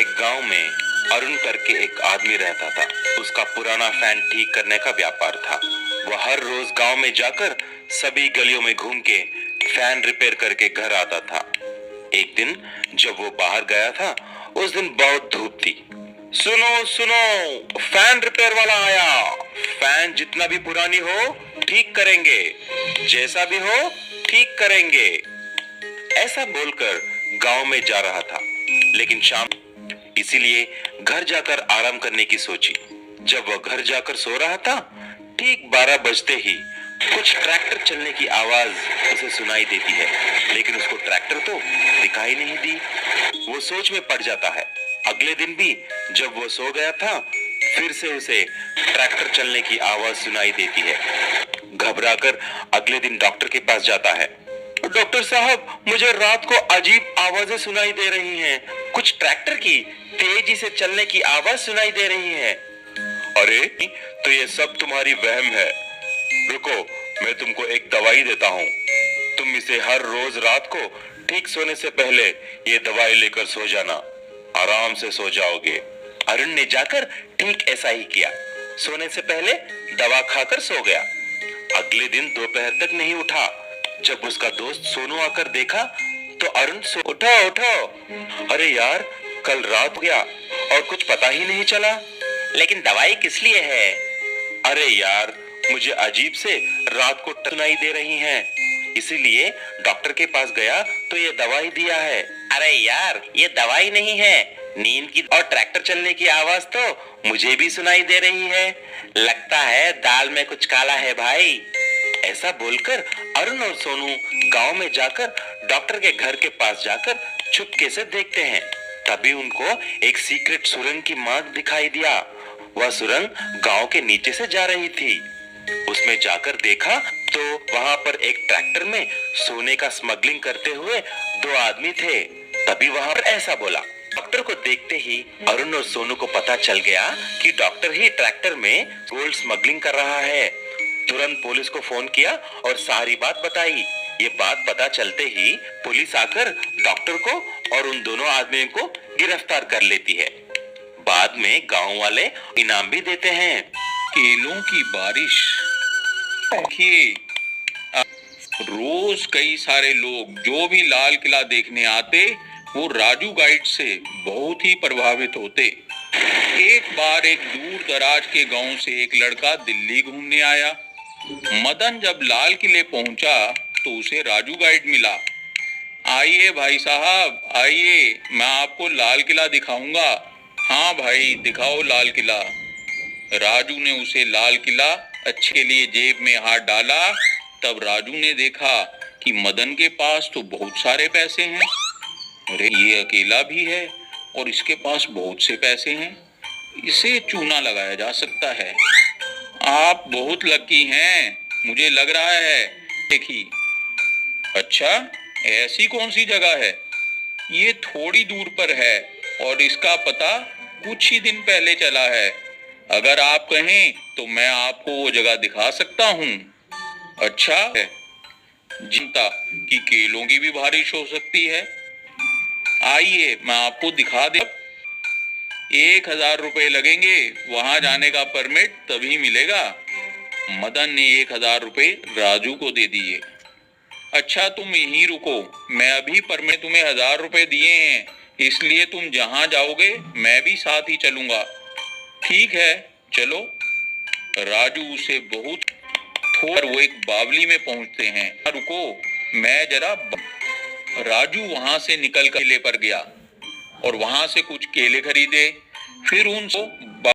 एक गांव में अरुण करके एक आदमी रहता था। उसका पुराना फैन ठीक करने का व्यापार था। वह हर रोज गांव में जाकर सभी गलियों में घूम के फैन रिपेयर करके घर आता था। एक दिन जब वो बाहर गया था, उस दिन बहुत धूप थी। सुनो सुनो, फैन रिपेयर वाला आया। फैन जितना भी पुरानी हो ठीक करेंगे, जैसा भी हो ठीक करेंगे, ऐसा बोलकर गांव में जा रहा था। लेकिन शाम, इसीलिए घर जाकर आराम करने की सोची। जब वह घर जाकर सो रहा था, ठीक 12 बजते ही कुछ ट्रैक्टर चलने की आवाज उसे सुनाई देती है, लेकिन उसको ट्रैक्टर तो दिखाई नहीं दी। वो सोच में पड़ जाता है। अगले दिन भी जब वो सो गया था, फिर से उसे ट्रैक्टर चलने की आवाज सुनाई देती है। घबराकर अगले दिन डॉक्टर के पास जाता है। डॉक्टर साहब, मुझे रात को अजीब आवाजें सुनाई दे रही हैं। कुछ ट्रैक्टर की तेजी से चलने की आवाज सुनाई दे रही है। अरे, तो ये सब तुम्हारी वहम है। रुको, मैं तुमको एक दवाई देता हूँ। तुम इसे हर रोज रात को ठीक सोने से पहले ये दवाई लेकर सो जाना। आराम से सो जाओगे। अरुण ने जाकर ठीक ऐसा ही किया। सोने से पहले दवा खाकर सो गया। अगले दिन दोपहर तक नहीं उठा। जब उसका दोस्त सोनू आकर देखा तो अरुण उठो उठो। अरे यार, कल रात हो गया और कुछ पता ही नहीं चला। लेकिन दवाई किस लिए है? अरे यार, मुझे अजीब से रात को सुनाई दे रही हैं, इसीलिए डॉक्टर के पास गया तो ये दवाई दिया है। अरे यार, ये दवाई नहीं है, नींद की और ट्रैक्टर चलने की आवाज तो मुझे भी सुनाई दे रही है। लगता है दाल में कुछ काला है भाई। ऐसा बोलकर अरुण और सोनू गांव में जाकर डॉक्टर के घर के पास जाकर चुपके से देखते हैं। तभी उनको एक सीक्रेट सुरंग की मार्ग दिखाई दिया। वह सुरंग गांव के नीचे से जा रही थी। उसमें जाकर देखा तो वहां पर एक ट्रैक्टर में सोने का स्मगलिंग करते हुए 2 आदमी थे। तभी वहां पर ऐसा बोला। डॉक्टर को देखते ही अरुण और सोनू को पता चल गया कि डॉक्टर ही ट्रैक्टर में गोल्ड स्मगलिंग कर रहा है। तुरंत पुलिस को फोन किया और सारी बात बताई। ये बात पता चलते ही पुलिस आकर डॉक्टर को और उन दोनों आदमियों को गिरफ्तार कर लेती है। बाद में गांव वाले इनाम भी देते हैं। केलों की बारिश। देखिए, रोज कई सारे लोग जो भी लाल किला देखने आते, वो राजू गाइड से बहुत ही प्रभावित होते। एक बार एक दूर दराज के गांव से एक लड़का दिल्ली घूमने आया। मदन जब लाल किले पहुंचा तो उसे राजू गाइड मिला। आइए भाई साहब, आइए, मैं आपको लाल किला दिखाऊंगा। हाँ भाई, दिखाओ लाल किला। राजू ने उसे लाल किला अच्छे के लिए जेब में हाथ डाला। तब राजू ने देखा कि मदन के पास तो बहुत सारे पैसे हैं। अरे, ये अकेला भी है और इसके पास बहुत से पैसे हैं, इसे चूना लगाया जा सकता है। आप बहुत लकी हैं, मुझे लग रहा है। देखिए, अच्छा, ऐसी कौन सी जगह है? ये थोड़ी दूर पर है और इसका पता कुछ ही दिन पहले चला है। अगर आप कहें तो मैं आपको वो जगह दिखा सकता हूँ। अच्छा है, चिंता कि केलों की भी बारिश हो सकती है। आइए, मैं आपको दिखा दे। 1000 रुपए लगेंगे, वहां जाने का परमिट तभी मिलेगा। मदन ने 1000 रुपए राजू को दे दिए। अच्छा, तुम यहीं रुको, मैं अभी परमिट तुम्हें 1000 रुपए दिए हैं, इसलिए तुम जहां जाओगे मैं भी साथ ही चलूंगा। ठीक है, चलो। राजू उसे बहुत थोड़ा, वो एक बावली में पहुंचते हैं। रुको, मैं जरा। राजू वहां से निकल कर किले पर गया और वहां से कुछ केले खरीदे। फिर उनको